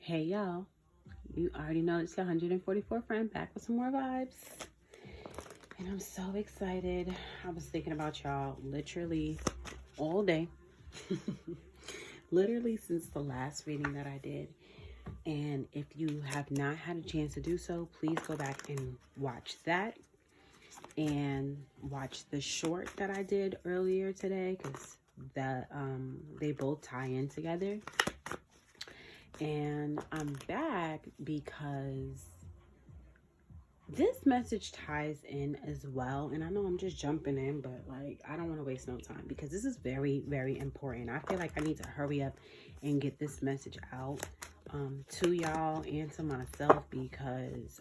Hey y'all, you already know it's your 144 friend back with some more vibes. And I'm so excited. I was thinking about y'all literally all day. Literally since the last reading that I did. And if you have not had a chance to do so, please go back and watch that. And watch the short that I did earlier today, because they both tie in together. And I'm back because this message ties in as well. And I know I'm just jumping in, but like, I don't want to waste no time because this is very, very important. I feel like I need to hurry up and get this message out to y'all and to myself, because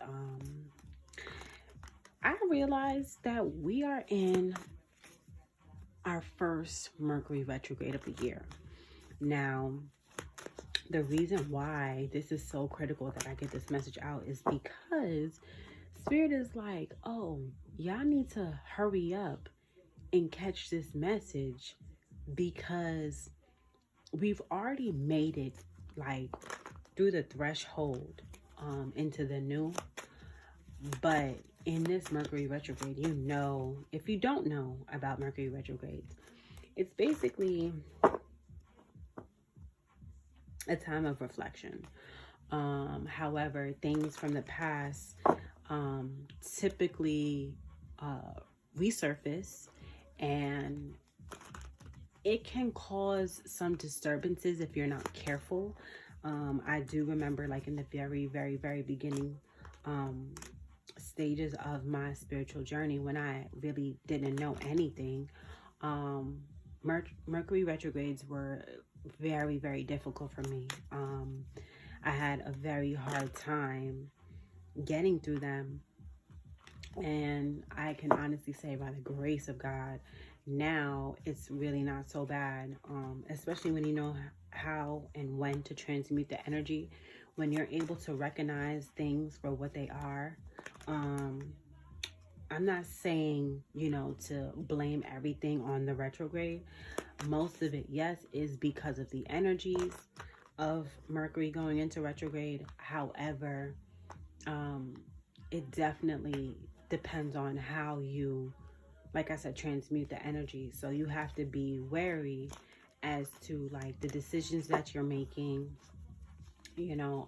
I realized that we are in our first Mercury retrograde of the year. Now, the reason why this is so critical that I get this message out is because Spirit is like, oh, y'all need to hurry up and catch this message, because we've already made it like through the threshold into the new. But in this Mercury retrograde, you know, if you don't know about Mercury retrogrades, it's basically a time of reflection. However, things from the past typically resurface, and it can cause some disturbances if you're not careful. I do remember, like, in the very, very, very beginning stages of my spiritual journey, when I really didn't know anything, Mercury retrogrades were very, very difficult for me. I had a very hard time getting through them, and I can honestly say, by the grace of God, now it's really not so bad, especially when you know how and when to transmute the energy, when you're able to recognize things for what they are. I'm not saying, you know, to blame everything on the retrograde. Most of it, yes, is because of the energies of Mercury going into retrograde. However, it definitely depends on how you, like I said, transmute the energy. So you have to be wary as to like the decisions that you're making, you know,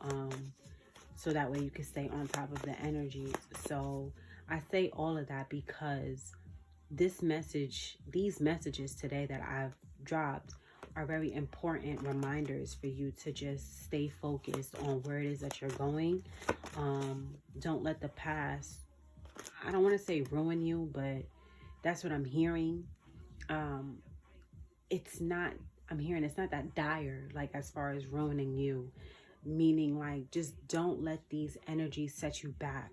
so that way you can stay on top of the energies. So I say all of that because this message, these messages today that I've dropped, are very important reminders for you to just stay focused on where it is that you're going. Don't let the past, I don't want to say ruin you, but that's what I'm hearing. It's not, I'm hearing it's not that dire, like as far as ruining you, meaning like just don't let these energies set you back.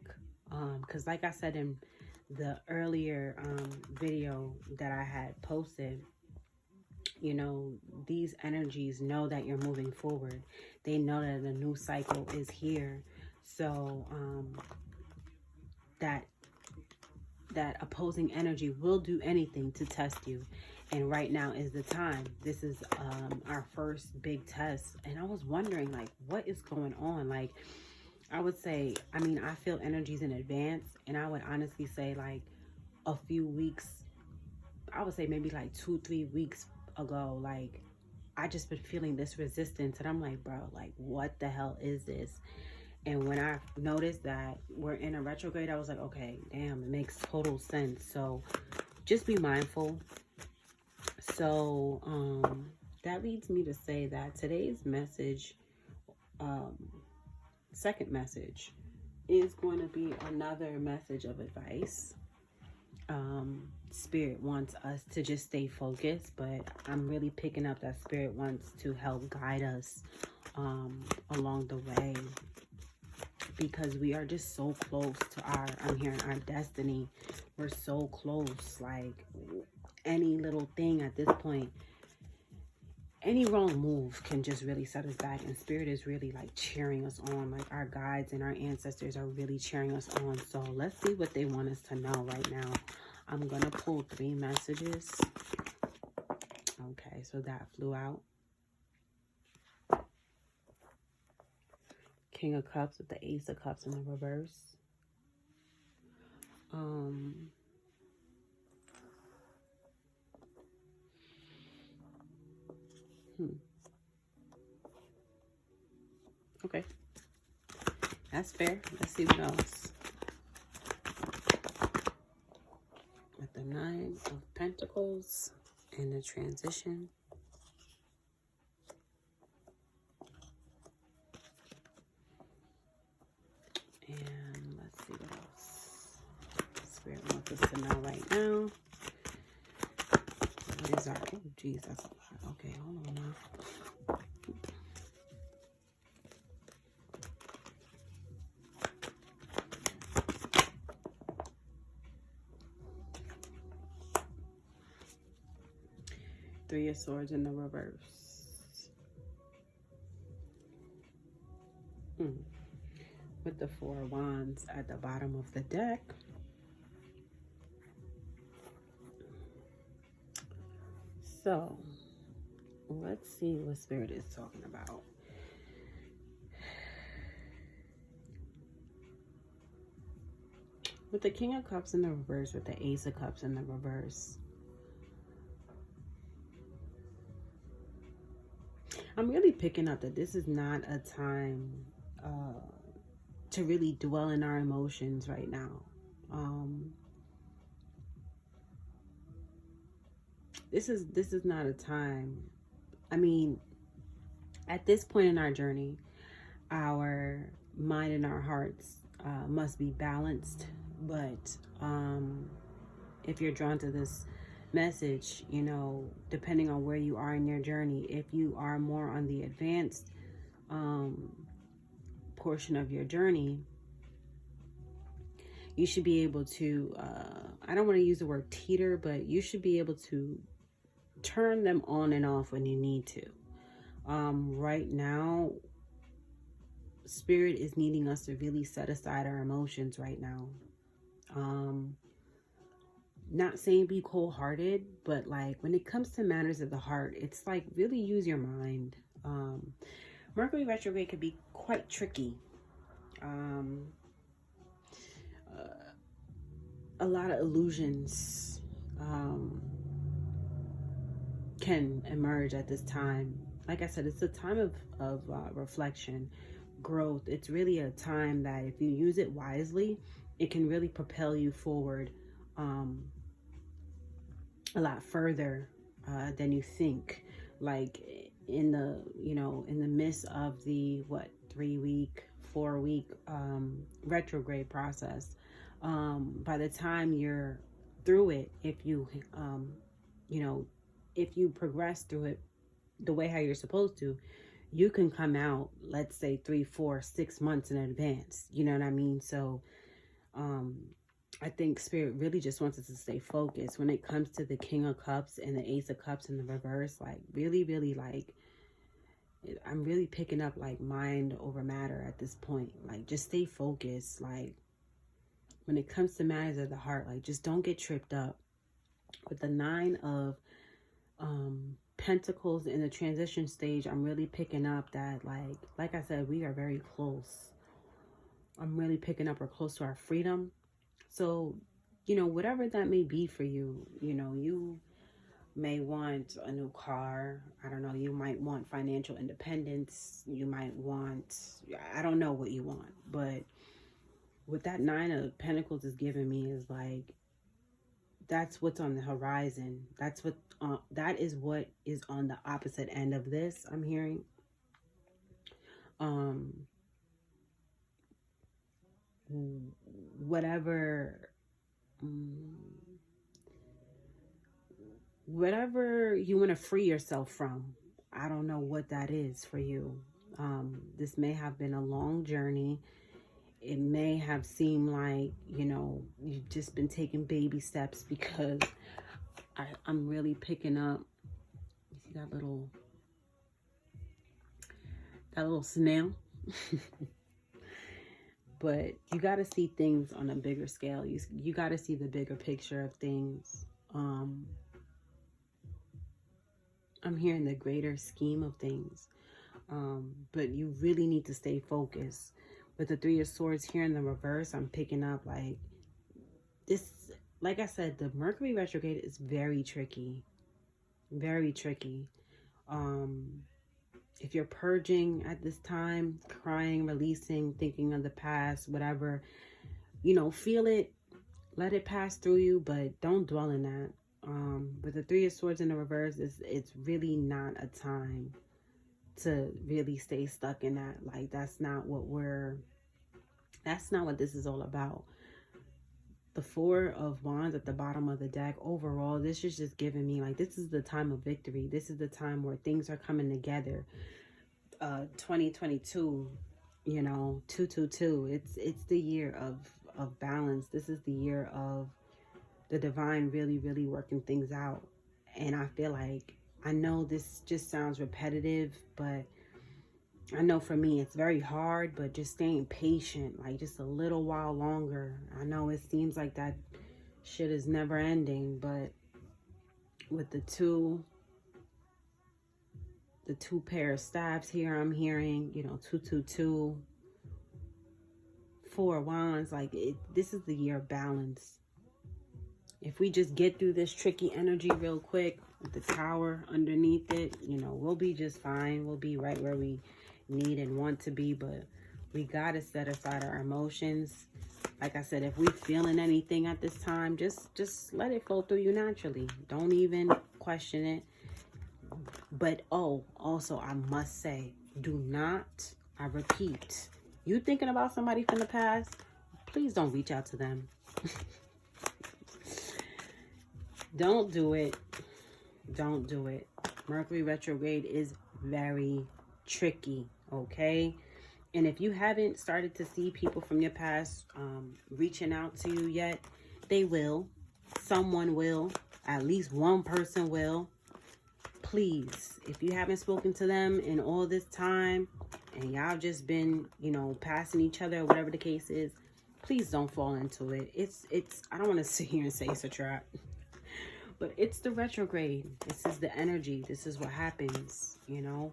Because like I said in the earlier video that I had posted, you know, these energies know that you're moving forward. They know that the new cycle is here. So that opposing energy will do anything to test you. And right now is the time. This is our first big test. And I was wondering, like, what is going on? Like, I would say, I mean, I feel energies in advance. And I would honestly say, like, a few weeks, I would say maybe like 2-3 weeks ago, like, I just been feeling this resistance. And I'm like, bro, like, what the hell is this? And when I noticed that we're in a retrograde, I was like, okay, damn, it makes total sense. So just be mindful. So that leads me to say that today's message, second message, is going to be another message of advice. Spirit wants us to just stay focused, but I'm really picking up that Spirit wants to help guide us along the way, because we are just so close to our, I'm hearing, our destiny. We're so close. Like, any little thing at this point, any wrong move can just really set us back. And Spirit is really like cheering us on. Like, our guides and our ancestors are really cheering us on. So let's see what they want us to know right now. I'm gonna pull 3 messages. Okay, so that flew out. King of Cups with the Ace of Cups in the reverse. Okay. That's fair. Let's see what else. With the Nine of Pentacles and the transition. And let's see what else. Spirit wants us to know right now. What is our... Oh, geez, that's a lot. Okay, hold on now. Three of Swords in the reverse. With the Four of Wands at the bottom of the deck. So, let's see what Spirit is talking about. With the King of Cups in the reverse, with the Ace of Cups in the reverse. I'm really picking up that this is not a time to really dwell in our emotions right now. This is not a time. I mean, at this point in our journey, our mind and our hearts must be balanced. But if you're drawn to this message, you know, depending on where you are in your journey, if you are more on the advanced portion of your journey, you should be able to, I don't want to use the word teeter, but you should be able to turn them on and off when you need to. Right now, Spirit is needing us to really set aside our emotions right now. Not saying be cold-hearted, but like when it comes to matters of the heart, it's like really use your mind. Mercury retrograde could be quite tricky. A lot of illusions can emerge at this time. Like I said, it's a time of reflection, growth. It's really a time that if you use it wisely, it can really propel you forward a lot further than you think. Like in the, you know, in the midst of the 4-week retrograde process, by the time you're through it, if you you know, if you progress through it the way how you're supposed to, you can come out, let's say 3, 4, 6 months in advance. You know what I mean? So I think Spirit really just wants us to stay focused when it comes to the King of Cups and the Ace of Cups in the reverse. Like really like, I'm really picking up like mind over matter at this point. Like just stay focused. Like when it comes to matters of the heart, like just don't get tripped up. With the Nine of Pentacles in the transition stage, I'm really picking up that like I said, we are very close. I'm really picking up we're close to our freedom. So, you know, whatever that may be for you, you know, you may want a new car. I don't know. You might want financial independence. You might want, I don't know what you want. But what that Nine of Pentacles is giving me is like, that's what's on the horizon. That's what, that is what is on the opposite end of this, I'm hearing. Whatever you want to free yourself from, I don't know what that is for you. This may have been a long journey. It may have seemed like, you know, you've just been taking baby steps, because I'm really picking up, you see that little snail? But you got to see things on a bigger scale. You got to see the bigger picture of things. I'm hearing the greater scheme of things. But you really need to stay focused. With the Three of Swords here in the reverse, I'm picking up like this. Like I said, the Mercury retrograde is very tricky. Very tricky. If you're purging at this time, crying, releasing, thinking of the past, whatever, you know, feel it, let it pass through you, but don't dwell in that. With the Three of Swords in the reverse, it's really not a time to really stay stuck in that. Like, that's not what this is all about. The Four of Wands at the bottom of the deck, overall, this is just giving me, like, this is the time of victory. This is the time where things are coming together. 2022, you know, 222. It's the year of balance. This is the year of the divine really, really working things out. And I feel like, I know this just sounds repetitive, but I know for me it's very hard, but just staying patient, like just a little while longer. I know it seems like that shit is never ending, but with the two pair of staves here, I'm hearing, you know, 222, Four of Wands, like this is the year of balance. If we just get through this tricky energy real quick with the Tower underneath it, you know, we'll be just fine. We'll be right where we need and want to be, but we got to set aside our emotions. Like I said, if we feeling anything at this time, just let it flow through you naturally. Don't even question it. But also I must say, do not, I repeat, you thinking about somebody from the past, please don't reach out to them. Don't do it. Don't do it. Mercury retrograde is very tricky, okay? And if you haven't started to see people from your past reaching out to you yet, they will. Someone will. At least one person will. Please, if you haven't spoken to them in all this time and y'all just been, you know, passing each other or whatever the case is, please don't fall into it. It's I don't want to sit here and say it's a trap. But it's the retrograde. This is the energy. This is what happens, you know.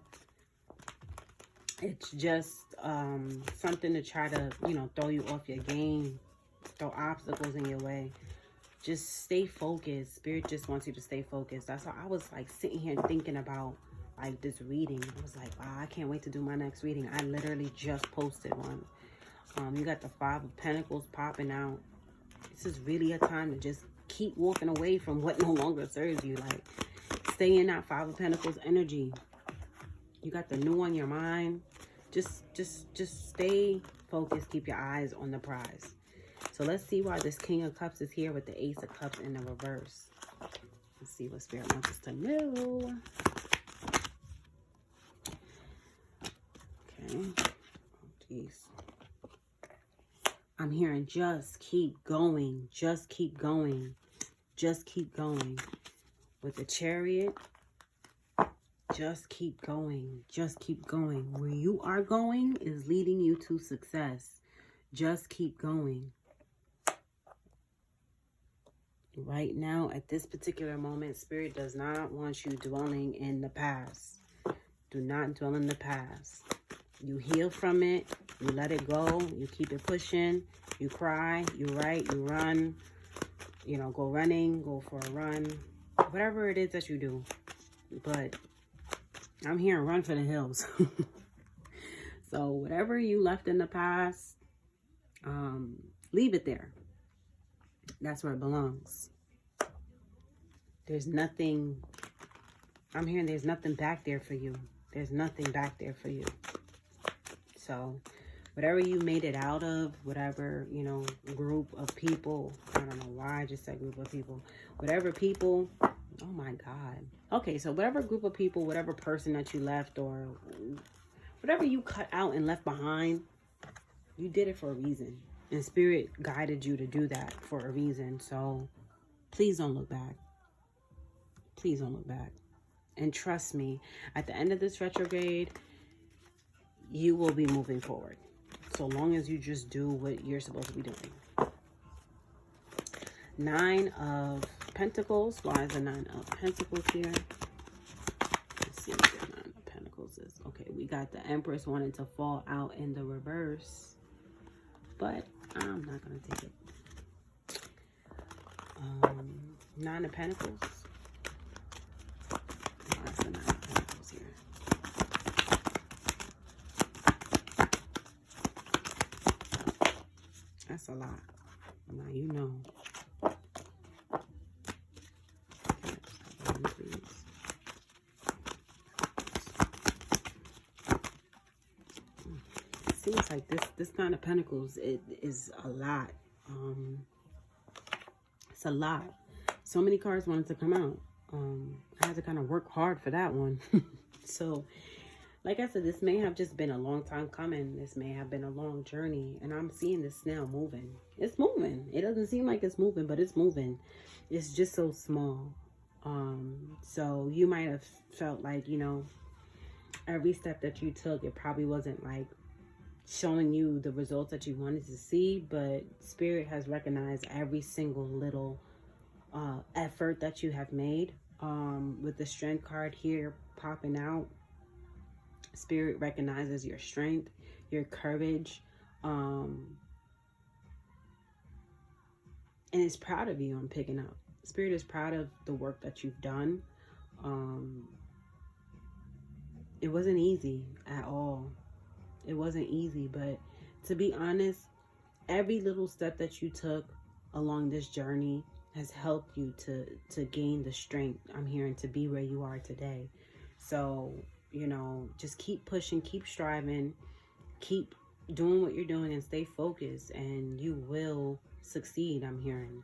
It's just something to try to, you know, throw you off your game. Throw obstacles in your way. Just stay focused. Spirit just wants you to stay focused. That's why I was like sitting here thinking about like this reading. I was like, wow, I can't wait to do my next reading. I literally just posted one. You got the Five of Pentacles popping out. This is really a time to just keep walking away from what no longer serves you. Like, stay in that Five of Pentacles energy. You got the new on your mind. Just stay focused. Keep your eyes on the prize. So let's see why this King of Cups is here with the Ace of Cups in the reverse. Let's see what Spirit wants us to know. Okay. Oh, jeez. I'm hearing just keep going. Just keep going. Just keep going. With the Chariot, just keep going. Just keep going. Where you are going is leading you to success. Just keep going. Right now, at this particular moment, Spirit does not want you dwelling in the past. Do not dwell in the past. You heal from it. You let it go. You keep it pushing. You cry. You write. You run. You know, go running. Go for a run. Whatever it is that you do. But I'm hearing run for the hills. So whatever you left in the past, leave it there. That's where it belongs. There's nothing, I'm hearing there's nothing back there for you. There's nothing back there for you. So whatever you made it out of, whatever, you know, group of people, I don't know why I just said group of people, whatever people, oh my God. Okay, so whatever group of people, whatever person that you left or whatever you cut out and left behind, you did it for a reason. And Spirit guided you to do that for a reason. So please don't look back. Please don't look back. And trust me, at the end of this retrograde, you will be moving forward. So long as you just do what you're supposed to be doing. Nine of Pentacles. Why is the Nine of Pentacles here? Let's see what the Nine of Pentacles is. Okay, we got the Empress wanting to fall out in the reverse. But I'm not going to take it. Nine of Pentacles. That's the Nine of Pentacles here. That's a lot. Now you know. Seems like this Nine of Pentacles, it is a lot. It's a lot. So many cards wanted to come out. I had to kind of work hard for that one. So, like I said, this may have just been a long time coming. This may have been a long journey. And I'm seeing this now moving. It's moving. It doesn't seem like it's moving, but it's moving. It's just so small. So you might have felt like, you know, every step that you took, it probably wasn't like showing you the results that you wanted to see, but Spirit has recognized every single little effort that you have made. With the Strength card here popping out, Spirit recognizes your strength, your courage, and is proud of you. I'm picking up. Spirit is proud of the work that you've done. It wasn't easy at all. It wasn't easy, but to be honest, every little step that you took along this journey has helped you to gain the strength, I'm hearing, to be where you are today. So, you know, just keep pushing, keep striving, keep doing what you're doing, and stay focused, and you will succeed, I'm hearing.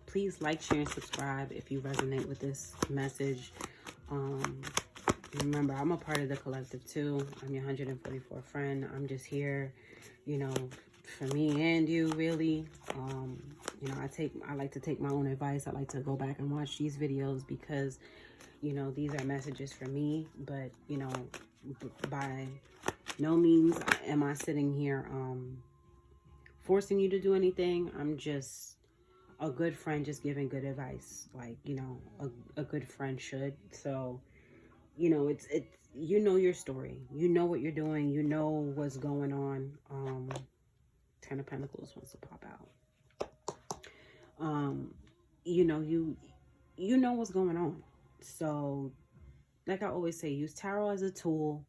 Please like, share, and subscribe if you resonate with this message. Remember, I'm a part of the collective too. I'm your 144 friend. I'm just here, you know, for me and you, really. You know, I like to take my own advice. I like to go back and watch these videos because, you know, these are messages for me. But, you know, by no means am I sitting here forcing you to do anything. I'm just a good friend, just giving good advice, like, you know, a good friend should. So, you know, it's you know your story, you know what you're doing, you know what's going on. Ten of Pentacles wants to pop out. You know, you know what's going on. So, like I always say, use tarot as a tool.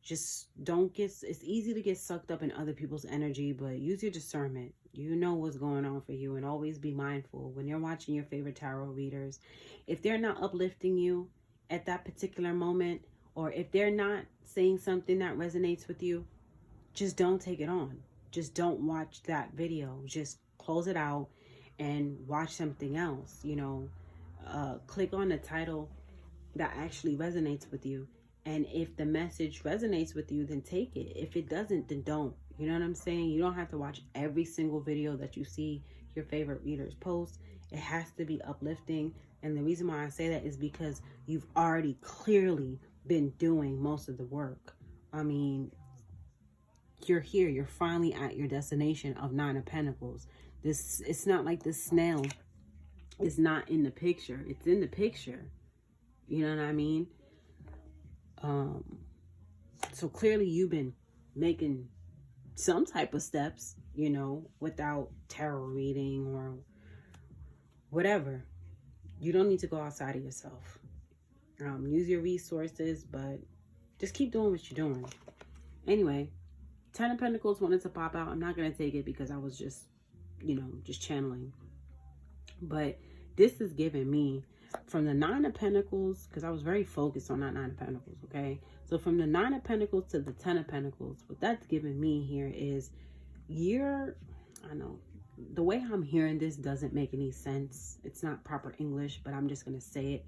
Just don't get, it's easy to get sucked up in other people's energy, but use your discernment. You know what's going on for you, and always be mindful when you're watching your favorite tarot readers. If they're not uplifting you at that particular moment, or if they're not saying something that resonates with you, just don't take it on. Just don't watch that video. Just close it out and watch something else. You know, click on the title that actually resonates with you. And if the message resonates with you, then take it. If it doesn't, then don't. You know what I'm saying? You don't have to watch every single video that you see your favorite readers post. It has to be uplifting. And the reason why I say that is because you've already clearly been doing most of the work. I mean, you're here. You're finally at your destination of Nine of Pentacles. It's not like this snail is not in the picture. It's in the picture. You know what I mean? So clearly you've been making some type of steps, you know, without tarot reading or whatever. You don't need to go outside of yourself. Use your resources, but just keep doing what you're doing. Anyway, Ten of Pentacles wanted to pop out. I'm not going to take it because I was just, you know, just channeling. But this is giving me from the Nine of Pentacles, because I was very focused on that Nine of Pentacles, okay? So from the Nine of Pentacles to the Ten of Pentacles, what that's giving me here is I know, the way I'm hearing this doesn't make any sense. It's not proper English, but I'm just going to say it.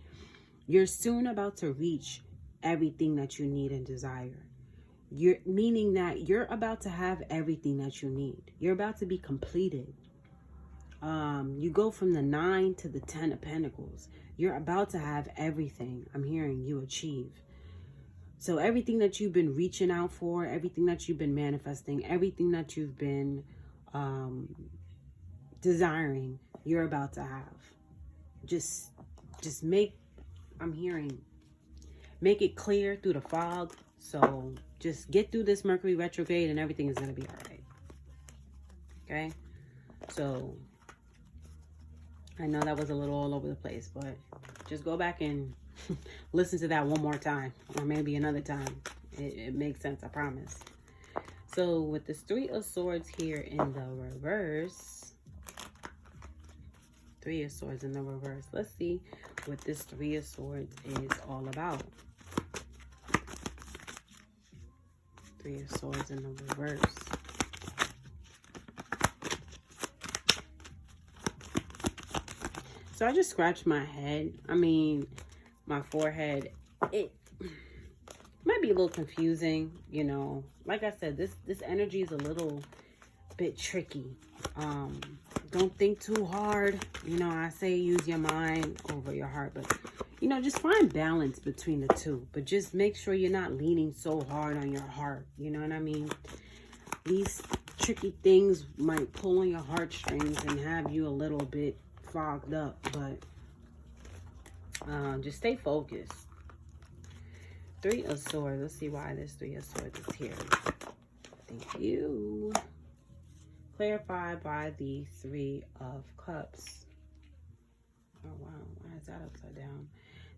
You're soon about to reach everything that you need and desire. Meaning that you're about to have everything that you need. You're about to be completed. You go from the 9 to the 10 of Pentacles. You're about to have everything I'm hearing you achieve. So everything that you've been reaching out for, everything that you've been manifesting, everything that you've been desiring, you're about to have. Just make I'm hearing. Make it clear through the fog. So just get through this Mercury retrograde and everything is going to be all right. Okay? So I know that was a little all over the place, but just go back and listen to that one more time, or maybe another time. It makes sense, I promise. So with this Three of Swords here in the reverse, Three of Swords in the reverse. Let's see what this Three of Swords is all about. Three of Swords in the reverse. So I just scratched my head. I mean, my forehead. It might be a little confusing, you know. Like I said, this energy is a little bit tricky. Don't think too hard. You know, I say use your mind over your heart, but you know, just find balance between the two. But just make sure you're not leaning so hard on your heart. You know what I mean? These tricky things might pull on your heartstrings and have you a little bit fogged up, but just stay focused. Three of Swords. Let's see why this Three of Swords is here. Thank you. Clarified by the Three of Cups. Oh wow, why is that upside down?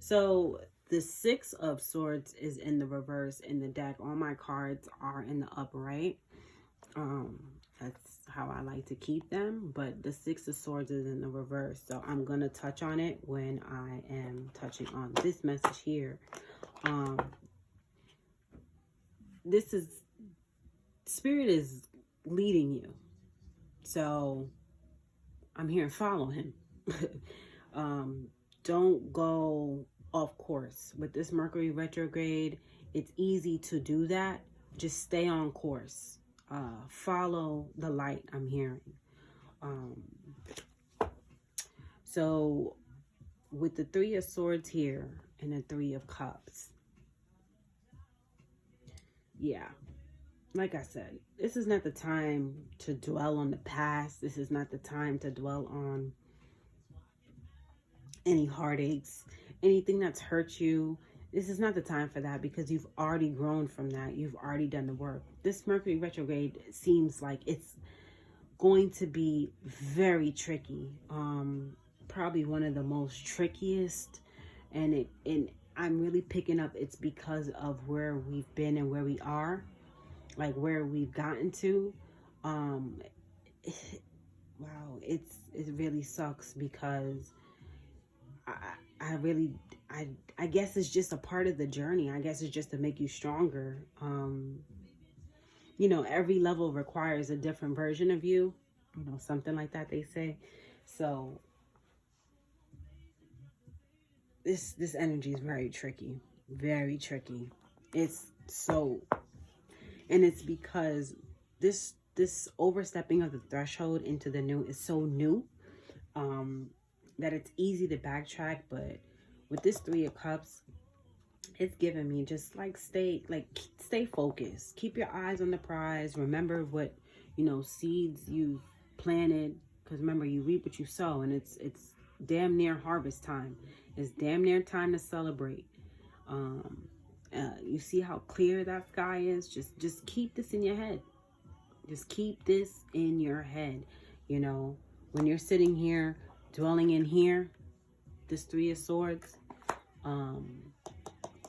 So the Six of Swords is in the reverse in the deck. All my cards are in the upright. That's how I like to keep them, but the Six of Swords is in the reverse, so I'm gonna touch on it when I am touching on this message here. This is, Spirit is leading you, so I'm here to follow him. Don't go off course with this Mercury retrograde. It's easy to do that. Just stay on course. Follow the light, I'm hearing. So with the Three of Swords here and the Three of Cups, yeah, like I said, this is not the time to dwell on the past. This is not the time to dwell on any heartaches, anything that's hurt you. This is not the time for that, because you've already grown from that. You've already done the work. This Mercury retrograde seems like it's going to be very tricky. Probably one of the most trickiest. And I'm really picking up it's because of where we've been and where we are. Like where we've gotten to. Wow, it really sucks, because I guess it's just a part of the journey. I guess it's just to make you stronger. You know, every level requires a different version of you. You know, something like that, they say. So this energy is very tricky. Very tricky. It's so, and it's because this overstepping of the threshold into the new is so new, that it's easy to backtrack. But with this Three of Cups, it's giving me just like stay focused. Keep your eyes on the prize. Remember what, you know, seeds you planted, because remember, you reap what you sow, and it's damn near harvest time. It's damn near time to celebrate. You see how clear that sky is? Just keep this in your head. Just keep this in your head. You know, when you're sitting here, dwelling in here, this Three of Swords,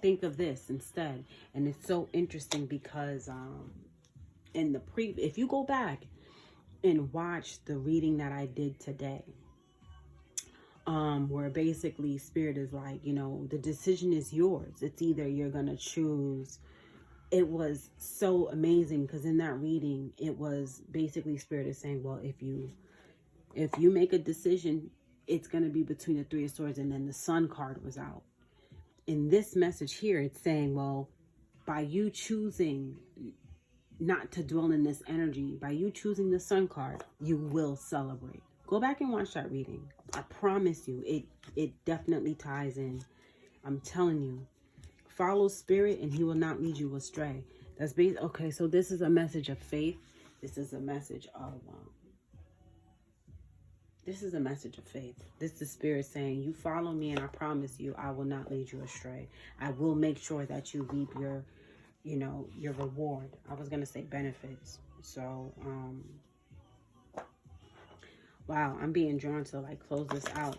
think of this instead. And it's so interesting because in the if you go back and watch the reading that I did today, where basically Spirit is like, you know, the decision is yours. It's either you're gonna choose. It was so amazing because in that reading, it was basically Spirit is saying, well, if you make a decision, it's going to be between the Three of Swords, and then the Sun card was out. In this message here, it's saying, well, by you choosing not to dwell in this energy, by you choosing the Sun card, you will celebrate. Go back and watch that reading. I promise you, it definitely ties in. I'm telling you. Follow Spirit and he will not lead you astray. That's okay, so this is a message of faith. This is a message of This is a message of faith. This is the Spirit saying, you follow me and I promise you, I will not lead you astray. I will make sure that you reap your, you know, your reward. I was going to say benefits. So, wow, I'm being drawn to like close this out.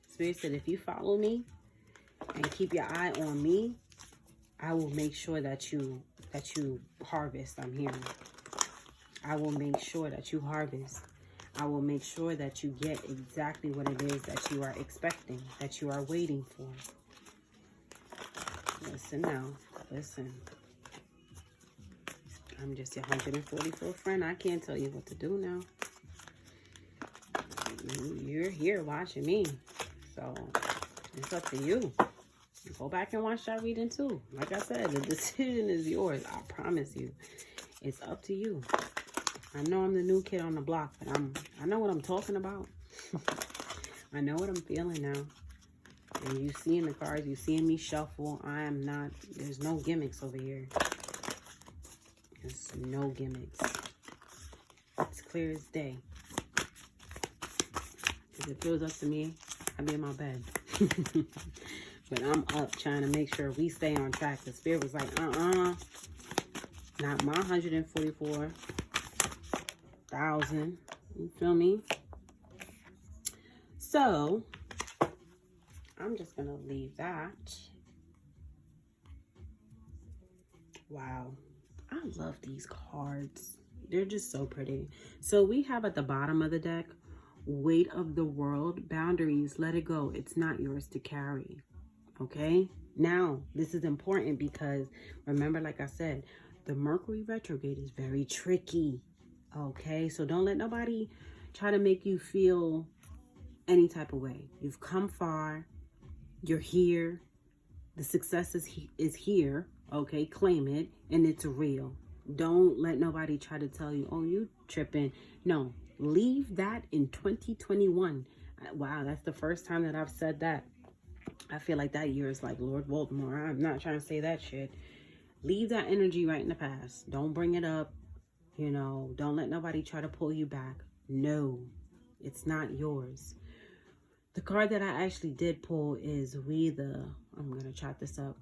Spirit said, if you follow me and keep your eye on me, I will make sure that you harvest. I'm hearing. I will make sure that you harvest. I will make sure that you get exactly what it is that you are expecting, that you are waiting for. Listen now. Listen. I'm just your 144 friend. I can't tell you what to do now. You're here watching me. So it's up to you. Go back and watch that reading too. Like I said, the decision is yours. I promise you. It's up to you. I know I'm the new kid on the block, but I know what I'm talking about. I know what I'm feeling now. And you seeing the cards, you seeing me shuffle. I am not, there's no gimmicks over here. There's no gimmicks. It's clear as day. If it feels up to me, I'll be in my bed. But I'm up trying to make sure we stay on track. The Spirit was like, not my 144,000. You feel me? So, I'm just going to leave that. Wow. I love these cards. They're just so pretty. So, we have at the bottom of the deck, weight of the world, boundaries, let it go. It's not yours to carry. Okay? Now, this is important because, remember, like I said, the Mercury Retrograde is very tricky. Okay? So, don't let nobody try to make you feel any type of way. You've come far. You're here. The success is here. Okay? Claim it. And it's real. Don't let nobody try to tell you, oh, you tripping. No. Leave that in 2021. Wow, that's the first time that I've said that. I feel like that year is like Lord Voldemort. I'm not trying to say that shit. Leave that energy right in the past. Don't bring it up. You know, don't let nobody try to pull you back. No, it's not yours. The card that I actually did pull is I'm going to chop this up.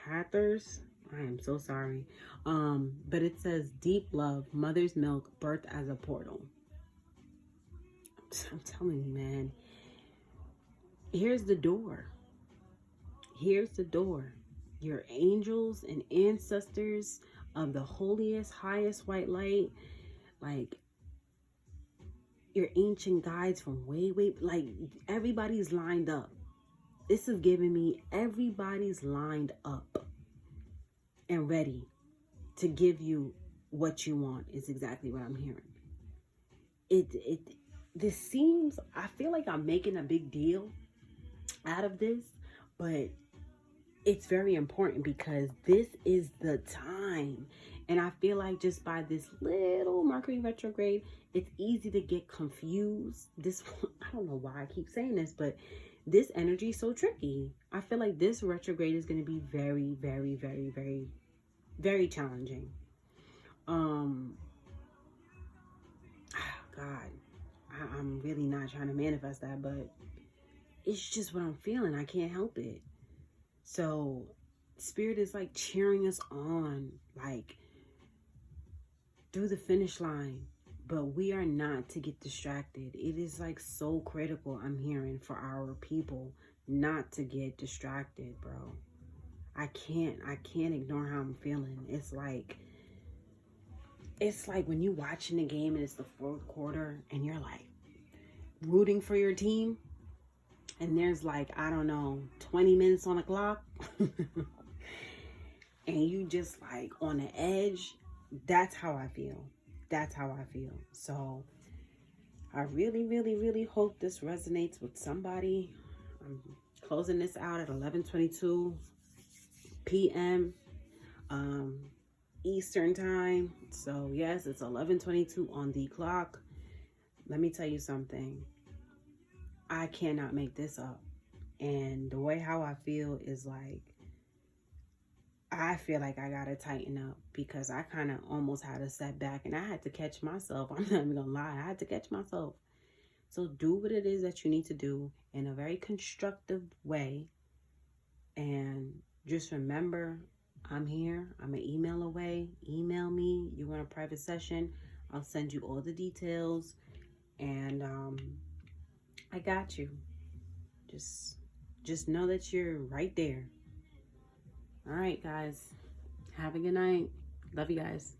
Hathors. I am so sorry. But it says deep love, mother's milk, birth as a portal. I'm telling you, man. Here's the door. Here's the door. Your angels and ancestors of the holiest, highest white light, like your ancient guides from way, like everybody's lined up. This is giving me everybody's lined up and ready to give you what you want is exactly what I'm hearing. This seems, I feel like I'm making a big deal out of this, but it's very important because this is the time. And I feel like just by this little Mercury retrograde, it's easy to get confused. I don't know why I keep saying this, but this energy is so tricky. I feel like this retrograde is going to be very, very, very, very, very challenging. God, I'm really not trying to manifest that, but it's just what I'm feeling. I can't help it. So Spirit is like cheering us on, like through the finish line, but we are not to get distracted. It is like so critical, I'm hearing, for our people not to get distracted, bro. I can't ignore how I'm feeling. It's like when you watching the game and it's the fourth quarter and you're like rooting for your team and there's like, I don't know, 20 minutes on the clock and you just like on the edge. That's how I feel. That's how I feel. So I really, really, really hope this resonates with somebody. I'm closing this out at 11:22 p.m. Eastern time. So yes, it's 11:22 on the clock. Let me tell you something. I cannot make this up. And the way how I feel is like I feel like I gotta tighten up because I kind of almost had a setback and I had to catch myself. I'm not even gonna lie, I had to catch myself. So do what it is that you need to do in a very constructive way. And just remember, I'm here. I'm an email away. Email me. You want a private session? I'll send you all the details. And I got you. Just know that you're right there. All right, guys. Have a good night. Love you guys.